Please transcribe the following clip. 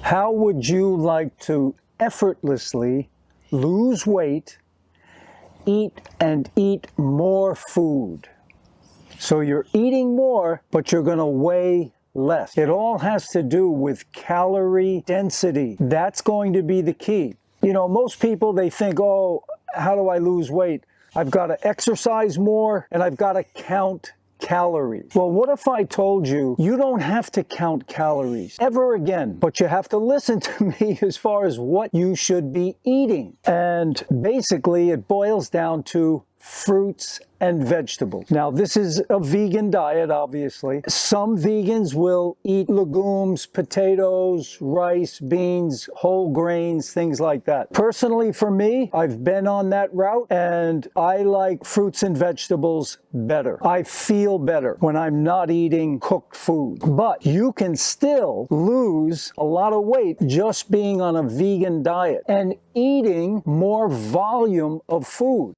How would you like to effortlessly lose weight, eat more food? So you're eating more, but you're going to weigh less. It all has to do with calorie density. That's going to be the key. You know, most people, they think, oh, how do I lose weight? I've got to exercise more and I've got to count calories. Well, what if I told you you don't have to count calories ever again, but you have to listen to me as far as what you should be eating? And basically, it boils down to fruits and vegetables. Now, this is a vegan diet, obviously. Some vegans will eat legumes, potatoes, rice, beans, whole grains, things like that. Personally, for me, I've been on that route and I like fruits and vegetables better. I feel better when I'm not eating cooked food. But you can still lose a lot of weight just being on a vegan diet and eating more volume of food.